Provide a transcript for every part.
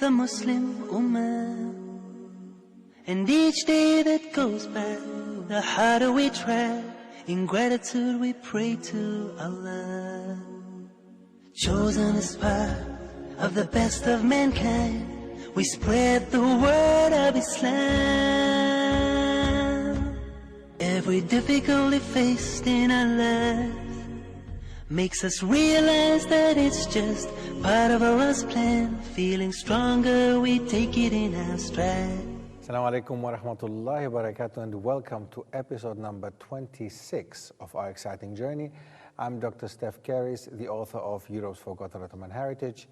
the Muslim Ummah. And each day that goes by, the harder we try. In gratitude we pray to Allah. Chosen as part of the best of mankind, we spread the word of Islam. Every difficulty faced in our lives makes us realize that it's just part of Allah's plan. Feeling stronger, we take it in our stride. Assalamu alaikum wa rahmatullahi wa barakatuh, and welcome to episode number 26 of our exciting journey. I'm Dr. Stef Keris, the author of Europe's Forgotten Ottoman Heritage,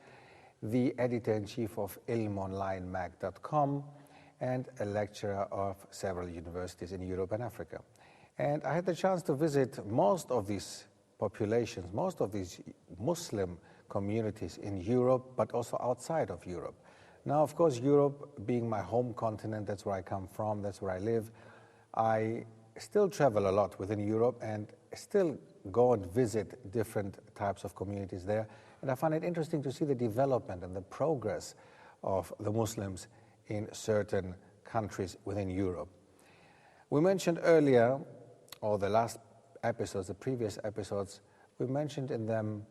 the editor-in-chief of ilmonlinemag.com, and a lecturer of several universities in Europe and Africa. And I had the chance to visit most of these populations, most of these Muslim communities in Europe, but also outside of Europe. Now, of course, Europe being my home continent, that's where I come from, that's where I live, I still travel a lot within Europe and still go and visit different types of communities there. And I find it interesting to see the development and the progress of the Muslims in certain countries within Europe. We mentioned earlier, or the last episodes, the previous episodes, we mentioned in them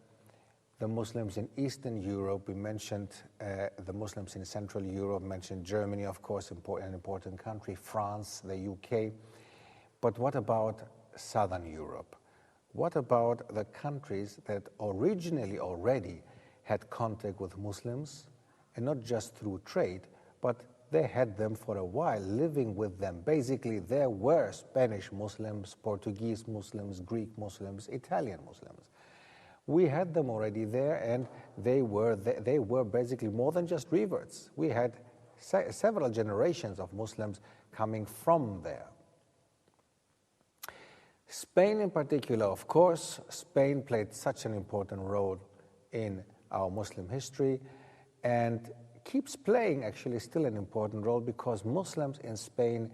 the Muslims in Eastern Europe, we mentioned the Muslims in Central Europe, mentioned Germany, of course, an important country, France, the UK. But what about Southern Europe? What about the countries that originally already had contact with Muslims, and not just through trade, but they had them for a while, living with them. Basically, there were Spanish Muslims, Portuguese Muslims, Greek Muslims, Italian Muslims. We had them already there, and they were basically more than just reverts. We had several generations of Muslims coming from there. Spain in particular, of course, Spain played such an important role in our Muslim history and keeps playing actually still an important role, because Muslims in Spain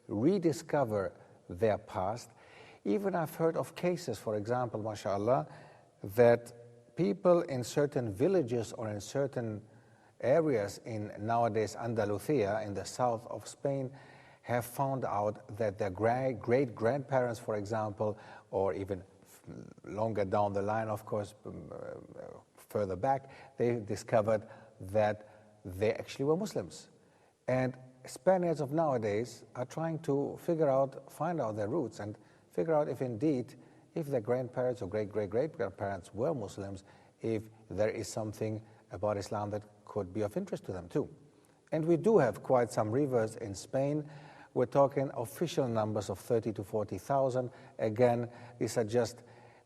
rediscover their past. Even I've heard of cases, for example, mashallah, that people in certain villages or in certain areas in nowadays Andalusia, in the south of Spain, have found out that their great-grandparents, for example, or even longer down the line, of course, further back, they discovered that they actually were Muslims. And Spaniards of nowadays are trying to find out their roots and figure out if indeed, if their grandparents or great-great-great-grandparents were Muslims, if there is something about Islam that could be of interest to them too. And we do have quite some reverts in Spain. We're talking official numbers of 30 to 40,000. Again, these are just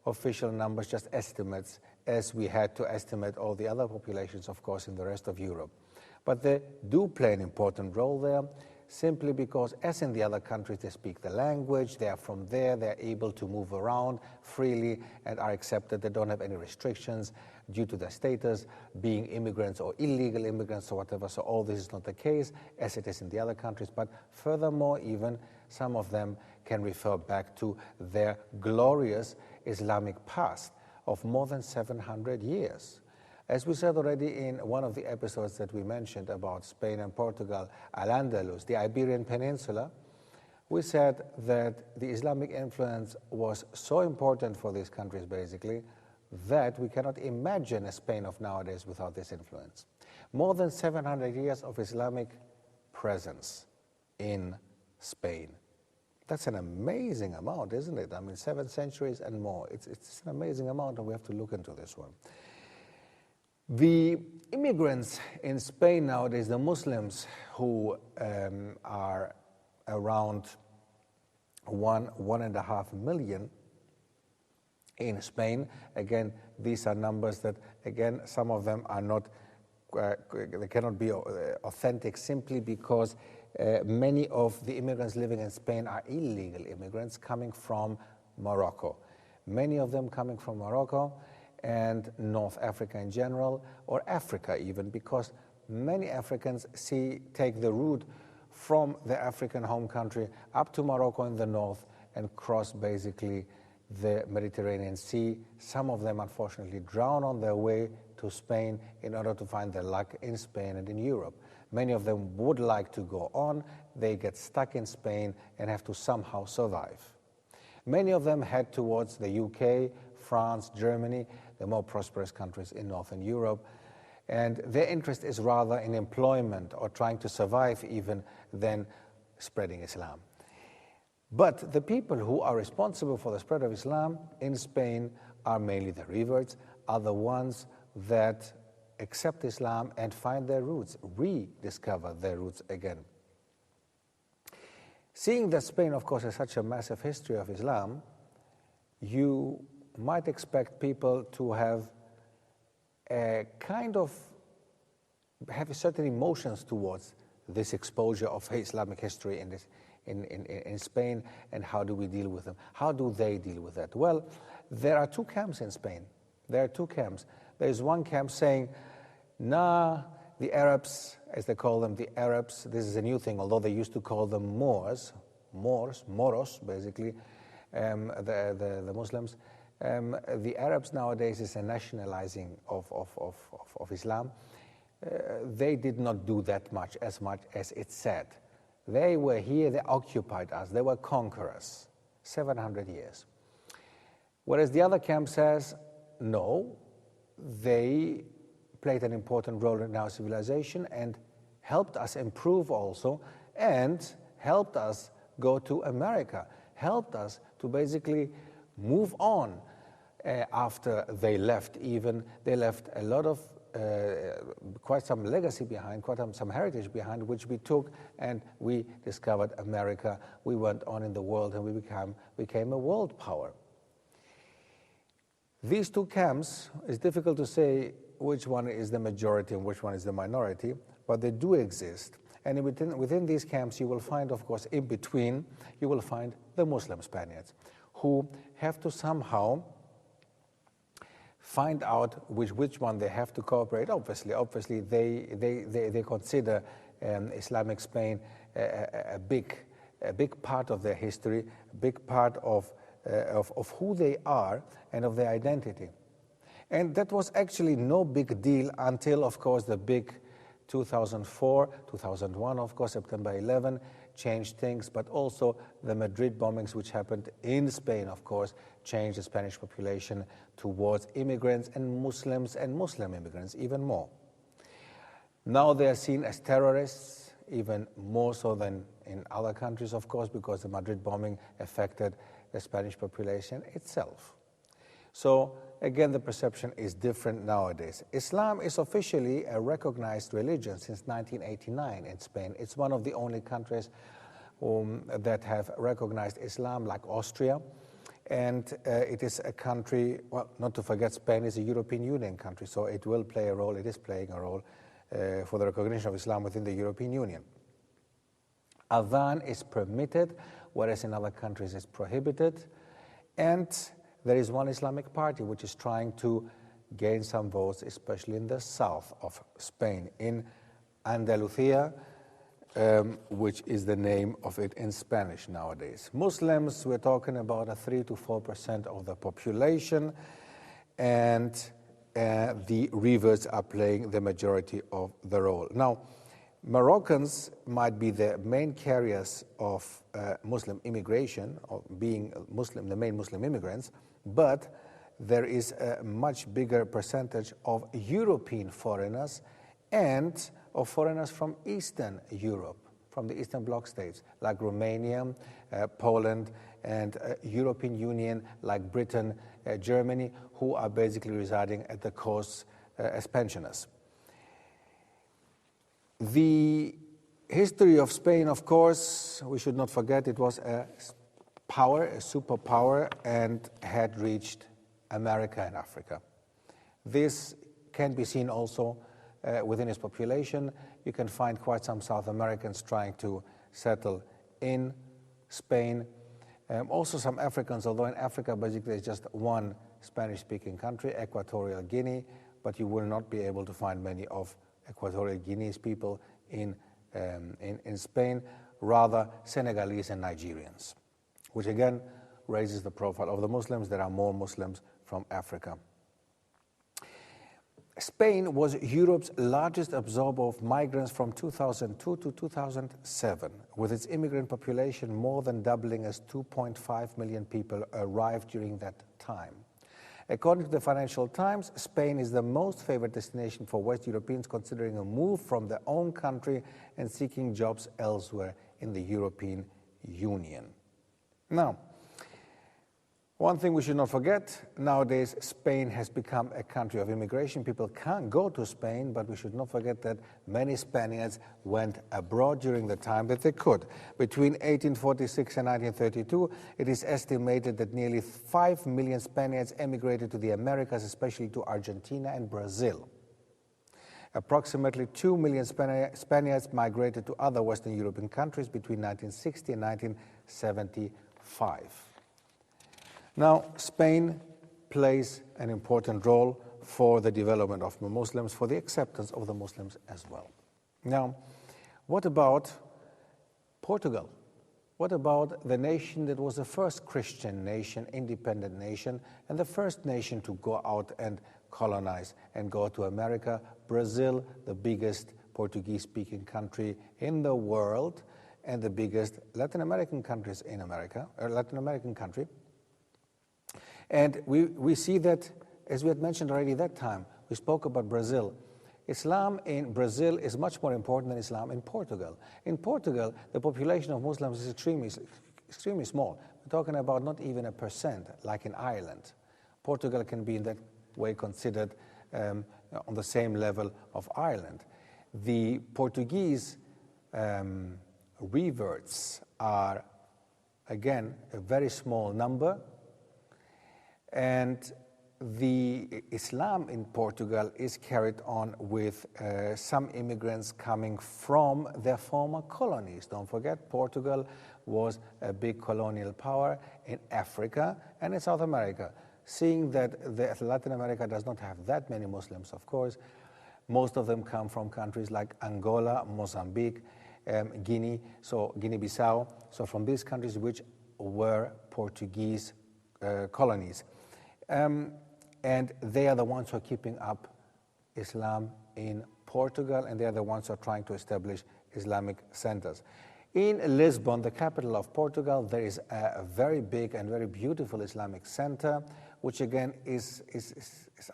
official numbers, just estimates, as we had to estimate all the other populations, of course, in the rest of Europe. But they do play an important role there, simply because, as in the other countries, they speak the language, they are from there, they're able to move around freely and are accepted. They don't have any restrictions due to their status, being immigrants or illegal immigrants or whatever. So all this is not the case, as it is in the other countries. But furthermore, even some of them can refer back to their glorious Islamic past of more than 700 years. As we said already in one of the episodes that we mentioned about Spain and Portugal, Al-Andalus, the Iberian Peninsula, we said that the Islamic influence was so important for these countries, basically, that we cannot imagine a Spain of nowadays without this influence. More than 700 years of Islamic presence in Spain. That's an amazing amount, isn't it? I mean, 7 centuries and more. It's an amazing amount, and we have to look into this one. The immigrants in Spain nowadays, the Muslims who are around 1.5 million in Spain. Again, these are numbers that, again, some of them are not, they cannot be authentic, simply because many of the immigrants living in Spain are illegal immigrants coming from Morocco. Many of them coming from Morocco and North Africa in general, or Africa even, because many Africans take the route from the African home country up to Morocco in the north and cross basically the Mediterranean Sea. Some of them unfortunately drown on their way to Spain in order to find their luck in Spain and in Europe. Many of them would like to go on. They get stuck in Spain and have to somehow survive. Many of them head towards the UK, France, Germany, the more prosperous countries in Northern Europe. And their interest is rather in employment or trying to survive even than spreading Islam. But the people who are responsible for the spread of Islam in Spain are mainly the reverts, are the ones that accept Islam and find their roots, rediscover their roots again. Seeing that Spain, of course, has such a massive history of Islam, you might expect people to have a kind of have certain emotions towards this exposure of Islamic history in Spain, and how do we deal with them? How do they deal with that? Well, there are two camps in Spain. There are two camps. There is one camp saying, nah, the Arabs, as they call them, the Arabs, this is a new thing, although they used to call them Moros, basically, the Muslims. The Arabs nowadays is a nationalizing of Islam. They did not do that much as it's said. They were here, they occupied us, they were conquerors, 700 years. Whereas the other camp says, no, they played an important role in our civilization and helped us improve also, and helped us go to America, helped us to basically move on after they left even. They left a lot of quite some legacy behind, quite some heritage behind, which we took, and we discovered America. We went on in the world, and we became a world power. These two camps, it's difficult to say which one is the majority and which one is the minority, but they do exist. And within these camps, you will find, of course, in between, you will find the Muslim Spaniards, who have to somehow find out which one they have to cooperate. Obviously, they consider Islamic Spain a big part of their history, a big part of who they are and of their identity. And that was actually no big deal until, of course, the big 2004, 2001, of course, September 11 changed things, but also the Madrid bombings, which happened in Spain, of course, changed the Spanish population towards immigrants and Muslims and Muslim immigrants even more. Now they are seen as terrorists, even more so than in other countries, of course, because the Madrid bombing affected the Spanish population itself. So again, the perception is different nowadays. Islam is officially a recognized religion since 1989 in Spain. It's one of the only countries that have recognized Islam, like Austria. And it is a country, well, not to forget, Spain is a European Union country, so it will play a role, it is playing a role for the recognition of Islam within the European Union. Adhan is permitted, whereas in other countries it's prohibited. And there is one Islamic party which is trying to gain some votes, especially in the south of Spain, in Andalusia, which is the name of it in Spanish nowadays. Muslims, we're talking about 3 to 4% of the population, and the reverts are playing the majority of the role. Now, Moroccans might be the main carriers of Muslim immigration, of being Muslim, the main Muslim immigrants, but there is a much bigger percentage of European foreigners and of foreigners from Eastern Europe, from the Eastern Bloc states, like Romania, Poland, and European Union, like Britain, Germany, who are basically residing at the coasts as pensioners. The history of Spain, of course, we should not forget, it was a power, a superpower, and had reached America and Africa. This can be seen also within its population. You can find quite some South Americans trying to settle in Spain. Also some Africans, although in Africa basically there's just one Spanish-speaking country, Equatorial Guinea, but you will not be able to find many of Equatorial Guinea's people in Spain, rather Senegalese and Nigerians, which again raises the profile of the Muslims. There are more Muslims from Africa. Spain was Europe's largest absorber of migrants from 2002 to 2007, with its immigrant population more than doubling as 2.5 million people arrived during that time. According to the Financial Times, Spain is the most favored destination for West Europeans considering a move from their own country and seeking jobs elsewhere in the European Union. Now, one thing we should not forget, nowadays Spain has become a country of immigration. People can go to Spain, but we should not forget that many Spaniards went abroad during the time that they could. Between 1846 and 1932, it is estimated that nearly 5 million Spaniards emigrated to the Americas, especially to Argentina and Brazil. Approximately 2 million Spaniards migrated to other Western European countries between 1960 and 1975. Now, Spain plays an important role for the development of the Muslims, for the acceptance of the Muslims as well. Now, what about Portugal? What about the nation that was the first Christian nation, independent nation, and the first nation to go out and colonize and go to America? Brazil, the biggest Portuguese-speaking country in the world, and the biggest Latin American countries in America, or Latin American country. And we see that, as we had mentioned already that time, we spoke about Brazil. Islam in Brazil is much more important than Islam in Portugal. In Portugal, the population of Muslims is extremely small. We're talking about not even 1%, like in Ireland. Portugal can be in that way considered on the same level of Ireland. The Portuguese reverts are, again, a very small number. And the Islam in Portugal is carried on with some immigrants coming from their former colonies. Don't forget, Portugal was a big colonial power in Africa and in South America. Seeing that Latin America does not have that many Muslims, of course, most of them come from countries like Angola, Mozambique, Guinea-Bissau, so from these countries which were Portuguese colonies. And they are the ones who are keeping up Islam in Portugal, and they are the ones who are trying to establish Islamic centers. In Lisbon, the capital of Portugal, there is a very big and very beautiful Islamic center, which again is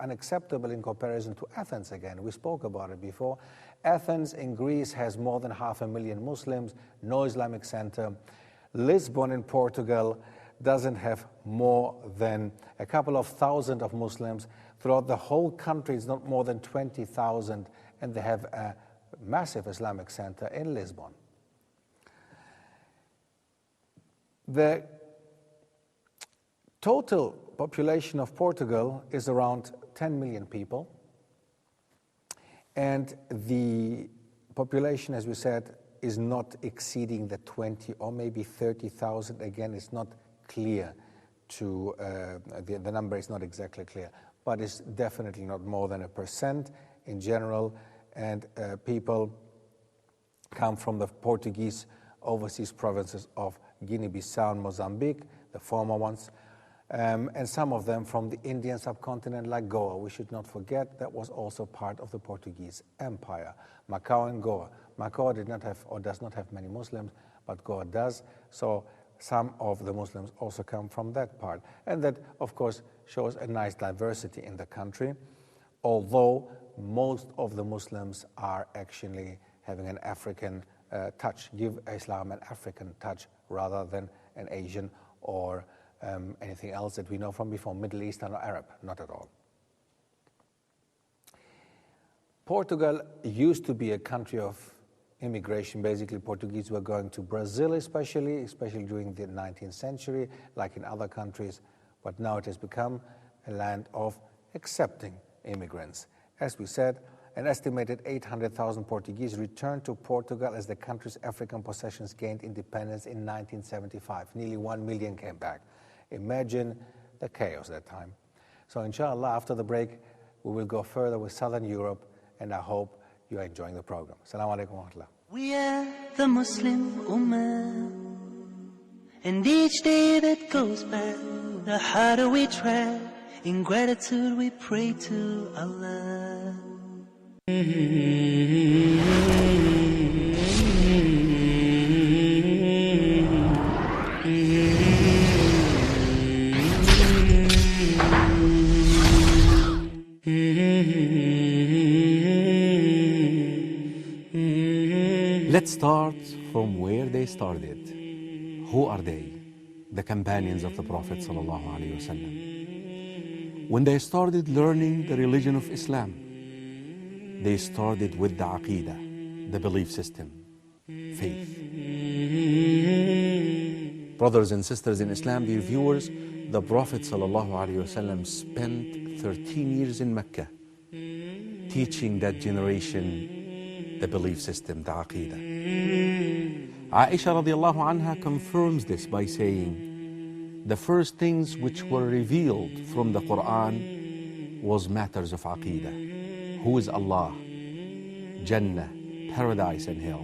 unacceptable in comparison to Athens again. We spoke about it before. Athens in Greece has more than 500,000 Muslims, no Islamic center. Lisbon in Portugal doesn't have more than a couple of thousand of Muslims. Throughout the whole country, it's not more than 20,000, and they have a massive Islamic center in Lisbon. The total population of Portugal is around 10 million people, and the population, as we said, is not exceeding the 20 or maybe 30,000. Again, it's not clear to, the number is not exactly clear, but it's definitely not more than 1% in general, and people come from the Portuguese overseas provinces of Guinea-Bissau and Mozambique, the former ones, and some of them from the Indian subcontinent like Goa. We should not forget that was also part of the Portuguese Empire. Macau and Goa. Macau did not have or does not have many Muslims, but Goa does, so some of the Muslims also come from that part. And that, of course, shows a nice diversity in the country, although most of the Muslims are actually having an African touch, give Islam an African touch rather than an Asian or anything else that we know from before, Middle Eastern or Arab, not at all. Portugal used to be a country of immigration. Basically, Portuguese were going to Brazil especially during the 19th century, like in other countries, but now it has become a land of accepting immigrants. As we said, an estimated 800,000 Portuguese returned to Portugal as the country's African possessions gained independence in 1975. Nearly 1 million came back. Imagine the chaos that time. So inshallah, after the break, we will go further with Southern Europe, and I hope you are enjoying the program. Assalamu alaikum wa rahmatullah. We are the Muslim Ummah, and each day that goes by, the harder we try In gratitude we pray to Allah. Let's start from where they started. Who are they? The companions of the Prophet ﷺ. When they started learning the religion of Islam, they started with the Aqidah, the belief system, faith. Brothers and sisters in Islam, dear viewers, the Prophet ﷺ spent 13 years in Mecca teaching that generation the belief system, the Aqidah. Aisha radiallahu anha confirms this by saying, the first things which were revealed from the Quran was matters of Aqidah. Who is Allah? Jannah, paradise and hell.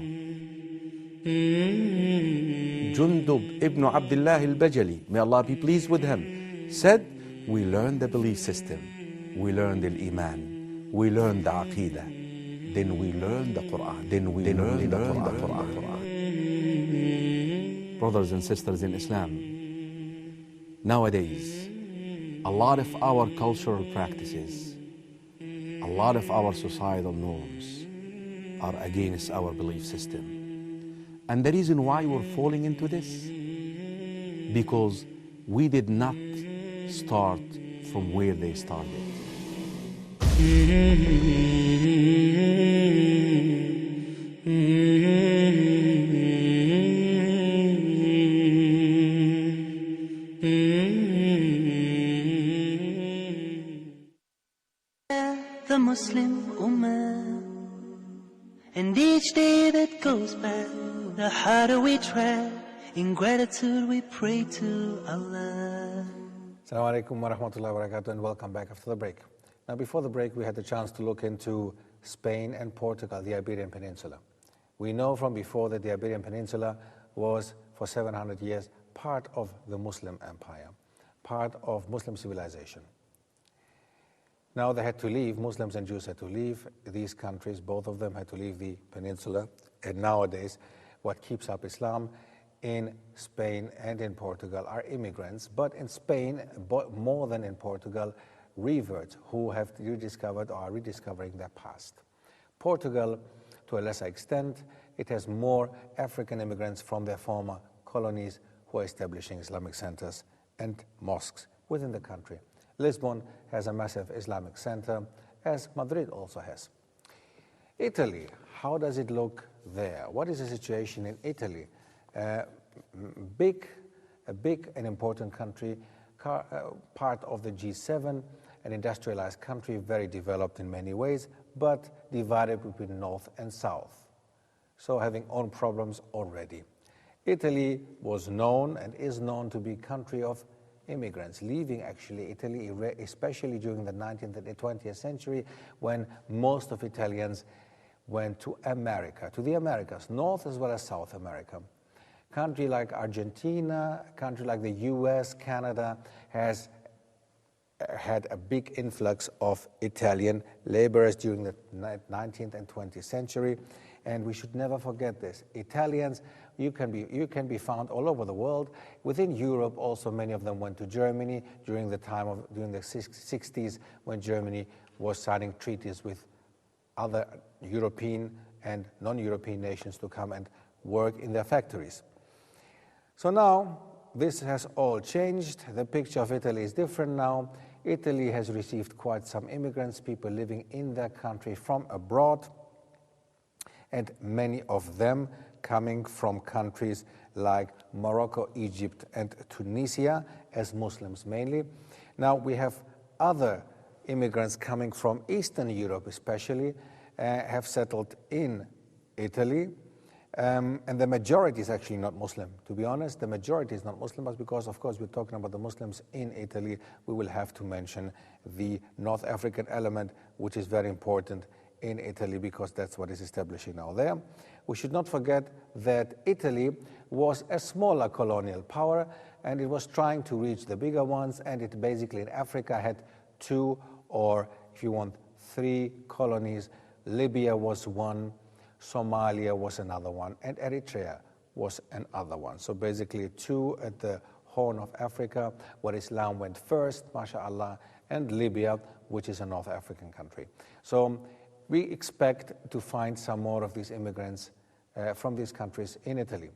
Jundub ibn Abdullah al-Bajali, may Allah be pleased with him, said, we learned the belief system, we learned the Iman, we learned the Aqidah, then we learned the Quran, Brothers and sisters in Islam, nowadays, a lot of our cultural practices, a lot of our societal norms are against our belief system. And the reason why we're falling into this, because we did not start from where they started. The Muslim Ummah, and each day that goes by, the harder we try. In gratitude we pray to Allah. Assalamu alaikum wa rahmatullahi wa barakatuh, and welcome back after the break. Now, before the break, we had the chance to look into Spain and Portugal, the Iberian Peninsula. We know from before that the Iberian Peninsula was, for 700 years, part of the Muslim empire, part of Muslim civilization. Now they had to leave, Muslims and Jews had to leave these countries, both of them had to leave the peninsula, and nowadays what keeps up Islam in Spain and in Portugal are immigrants, but in Spain, more than in Portugal, reverts who have rediscovered or are rediscovering their past. Portugal, to a lesser extent, it has more African immigrants from their former colonies who are establishing Islamic centers and mosques within the country. Lisbon has a massive Islamic center, as Madrid also has. Italy, how does it look there? What is the situation in Italy? A big and important country, part of the G7, an industrialized country, very developed in many ways, but divided between north and south, so having own problems already. Italy was known and is known to be a country of immigrants, leaving actually Italy, especially during the 19th and 20th century, when most of Italians went to America, to the Americas, North as well as South America. Country like Argentina, country like the US, Canada, has had a big influx of Italian laborers during the 19th and 20th century, and we should never forget this. Italians, you can be found all over the world. Within Europe, also many of them went to Germany during the 60s, when Germany was signing treaties with other European and non-European nations to come and work in their factories. So now, this has all changed. The picture of Italy is different now. Italy has received quite some immigrants, people living in their country from abroad, and many of them coming from countries like Morocco, Egypt, and Tunisia, as Muslims mainly. Now we have other immigrants coming from Eastern Europe especially, have settled in Italy, and the majority is actually not Muslim. To be honest, the majority is not Muslim, but because, of course, we're talking about the Muslims in Italy, we will have to mention the North African element, which is very important in Italy because that's what is establishing now there. We should not forget that Italy was a smaller colonial power and it was trying to reach the bigger ones, and it basically in Africa had 2 or, if you want, 3 colonies. Libya was one, Somalia was another one, and Eritrea was another one. So basically 2 at the Horn of Africa, where Islam went first, mashallah, and Libya, which is a North African country. So we expect to find some more of these immigrants from these countries in Italy.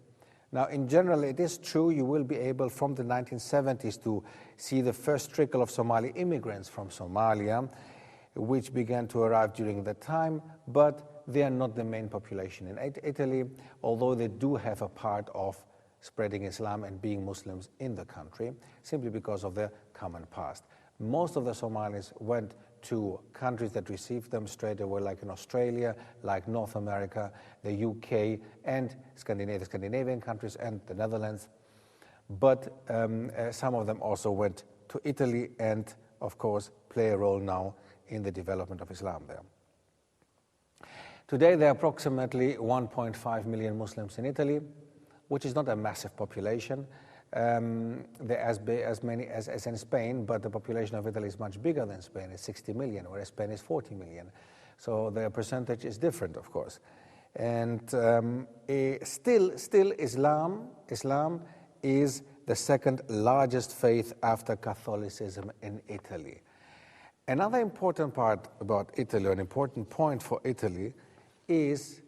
Now, in general, it is true you will be able from the 1970s to see the first trickle of Somali immigrants from Somalia, which began to arrive during that time, but they are not the main population in Italy, although they do have a part of spreading Islam and being Muslims in the country, simply because of their common past. Most of the Somalis went to countries that received them straight away, like in Australia, like North America, the UK, and the Scandinavian countries and the Netherlands. But some of them also went to Italy and, of course, play a role now in the development of Islam there. Today, there are approximately 1.5 million Muslims in Italy, which is not a massive population. There are as many as in Spain, but the population of Italy is much bigger than Spain. It's 60 million, whereas Spain is 40 million. So the percentage is different, of course. And still Islam is the second largest faith after Catholicism in Italy. Another important part about Italy, an important point for Italy, is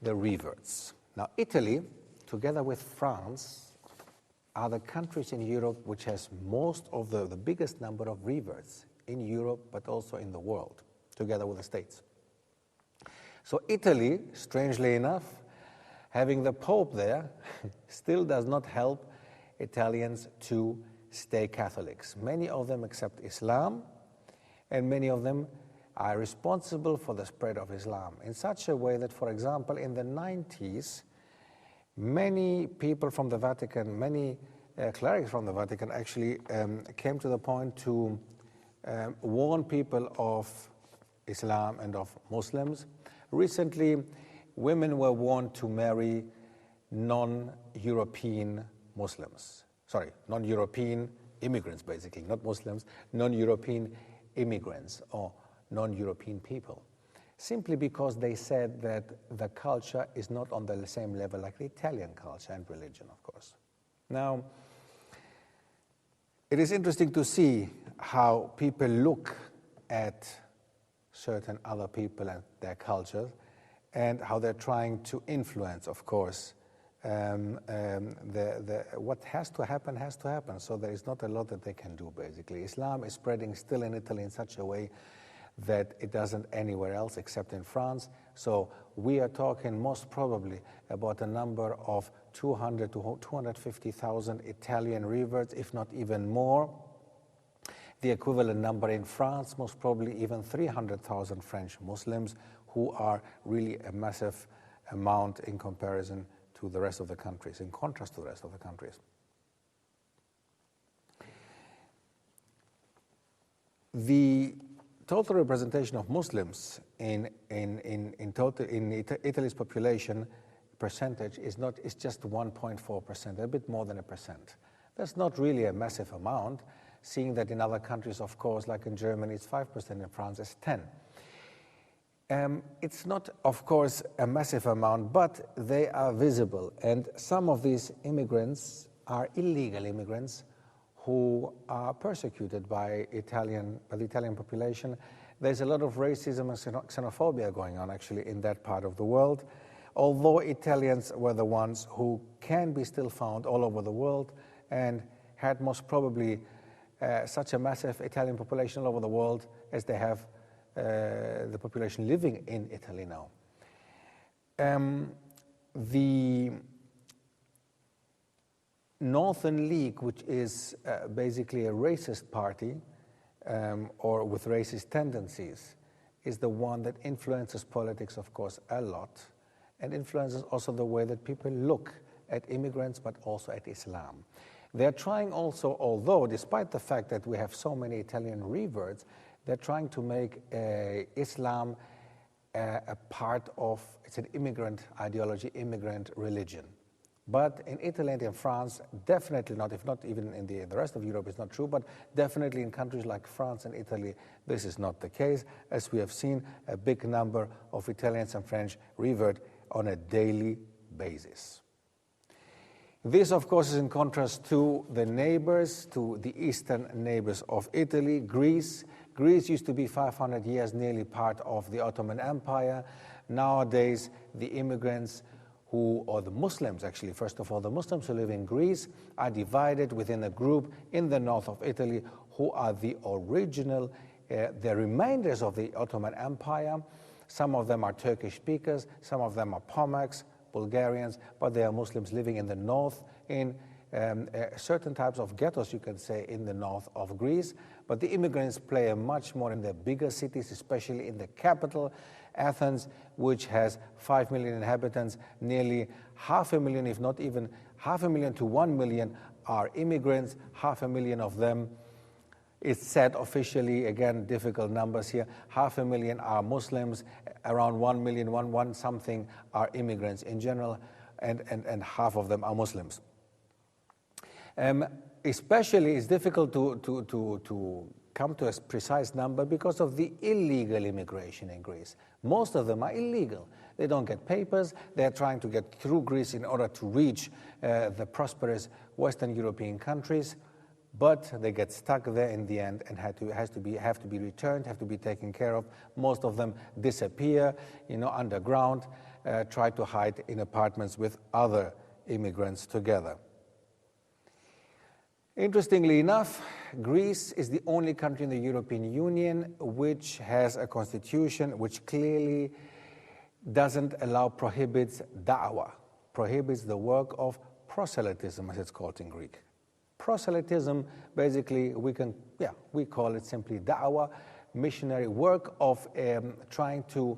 the reverts. Now, Italy, together with France, are the countries in Europe which has most of the biggest number of reverts in Europe, but also in the world, together with the States. So Italy, strangely enough, having the Pope there, still does not help Italians to stay Catholics. Many of them accept Islam, and many of them are responsible for the spread of Islam in such a way that, for example, in the 90s, many people from the Vatican, many clerics from the Vatican actually came to the point to warn people of Islam and of Muslims. Recently, women were warned to marry non-European Muslims. Sorry, non-European immigrants, basically, not Muslims, non-European immigrants or non-European people, simply because they said that the culture is not on the same level like the Italian culture and religion, of course. Now, it is interesting to see how people look at certain other people and their cultures, and how they're trying to influence, of course, what has to happen. So there is not a lot that they can do, basically. Islam is spreading still in Italy in such a way that it doesn't anywhere else except in France. So we are talking most probably about a number of 200 to 250,000 Italian reverts, if not even more. The equivalent number in France, most probably even 300,000 French Muslims, who are really a massive amount in comparison to the rest of the countries, in contrast to the rest of the countries. The total representation of Muslims in Italy's population percentage is just 1.4%, a bit more than 1%. That's not really a massive amount, seeing that in other countries, of course, like in Germany, it's 5%, in France, it's 10%. It's not, of course, a massive amount, but they are visible. And some of these immigrants are illegal immigrants who are persecuted by the Italian population. There's a lot of racism and xenophobia going on, actually, in that part of the world. Although Italians were the ones who can be still found all over the world and had most probably such a massive Italian population all over the world as they have the population living in Italy now. The Northern League, which is basically a racist party or with racist tendencies, is the one that influences politics, of course, a lot, and influences also the way that people look at immigrants, but also at Islam. They're trying also, although despite the fact that we have so many Italian reverts, they're trying to make Islam a part of, it's an immigrant ideology, immigrant religion. But in Italy and in France, definitely not, if not even in the rest of Europe, it's not true, but definitely in countries like France and Italy, this is not the case. As we have seen, a big number of Italians and French revert on a daily basis. This, of course, is in contrast to the neighbors, to the eastern neighbors of Italy, Greece. Greece used to be 500 years nearly part of the Ottoman Empire. Nowadays, the immigrants or the Muslims actually, first of all, the Muslims who live in Greece are divided within a group in the north of Italy who are the original, the remainders of the Ottoman Empire. Some of them are Turkish speakers, some of them are Pomaks, Bulgarians, but they are Muslims living in the north in certain types of ghettos, you can say, in the north of Greece. But the immigrants play a much more in the bigger cities, especially in the capital, Athens, which has 5 million inhabitants. Nearly 500,000, if not even 500,000 to 1 million, are immigrants. 500,000 of them, it's said officially, again, difficult numbers here, 500,000 are Muslims, around 1 million, one something are immigrants in general, and half of them are Muslims. Especially, it's difficult to come to a precise number because of the illegal immigration in Greece. Most of them are illegal. They don't get papers. They're trying to get through Greece in order to reach the prosperous Western European countries, but they get stuck there in the end and have to be returned, have to be taken care of. Most of them disappear, underground, try to hide in apartments with other immigrants together. Interestingly enough, Greece is the only country in the European Union which has a constitution which clearly doesn't allow, prohibits da'wah, prohibits the work of proselytism, as it's called in Greek. Proselytism, basically, we call it simply da'wah, missionary work of trying to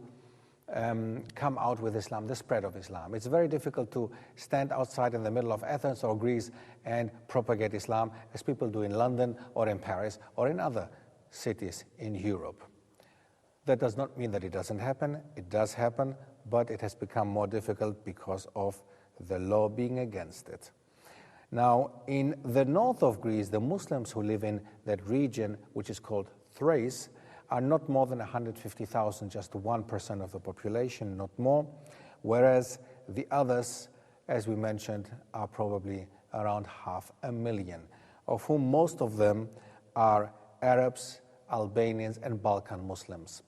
come out with Islam, the spread of Islam. It's very difficult to stand outside in the middle of Athens or Greece and propagate Islam as people do in London or in Paris or in other cities in Europe. That does not mean that it doesn't happen. It does happen, but it has become more difficult because of the law being against it. Now, in the north of Greece, the Muslims who live in that region, which is called Thrace, are not more than 150,000, just 1% of the population, not more, whereas the others, as we mentioned, are probably around 500,000, of whom most of them are Arabs, Albanians, and Balkan Muslims.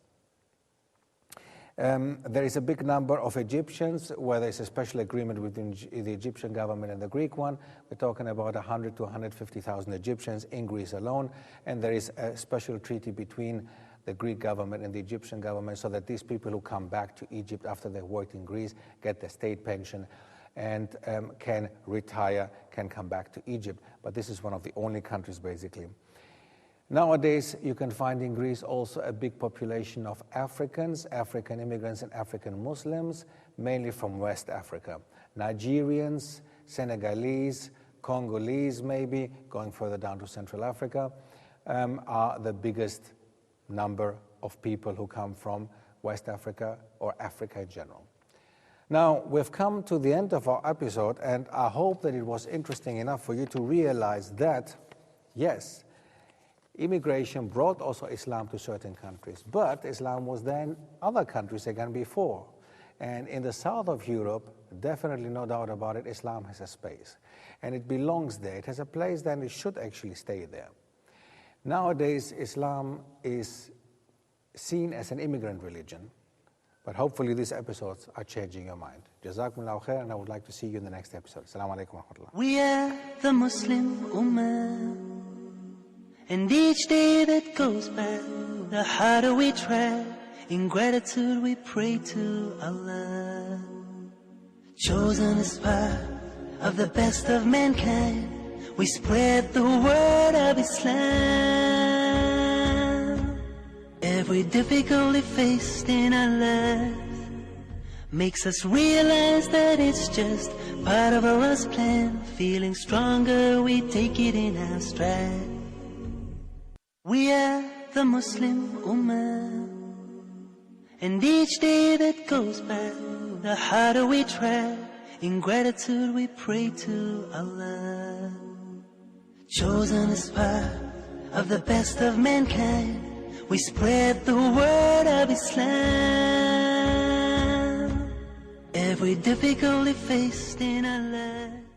There is a big number of Egyptians where there is a special agreement between the Egyptian government and the Greek one. We're talking about 100 to 150,000 Egyptians in Greece alone, and there is a special treaty between the Greek government and the Egyptian government so that these people who come back to Egypt after they've worked in Greece get their state pension and can retire, can come back to Egypt. But this is one of the only countries, basically. Nowadays, you can find in Greece also a big population of Africans, African immigrants and African Muslims, mainly from West Africa. Nigerians, Senegalese, Congolese maybe, going further down to Central Africa, are the biggest number of people who come from West Africa or Africa in general. Now, we've come to the end of our episode, and I hope that it was interesting enough for you to realize that, yes, immigration brought also Islam to certain countries, but Islam was there in other countries again before. And in the south of Europe, definitely no doubt about it, Islam has a space. And it belongs there. It has a place there, and it should actually stay there. Nowadays, Islam is seen as an immigrant religion, but hopefully these episodes are changing your mind. Jazakumullahu khair, and I would like to see you in the next episode. Assalamu alaikum wa rahmatullah. We are the Muslim Ummah, and each day that goes by, the harder we try. In gratitude we pray to Allah. Chosen as part of the best of mankind, we spread the word of Islam. Every difficulty faced in our life makes us realize that it's just part of Allah's plan. Feeling stronger, we take it in our stride. We are the Muslim Ummah, And each day that goes by, the harder we try. In gratitude we pray to Allah. Chosen as part of the best of mankind, we spread the word of Islam. Every difficulty faced in our life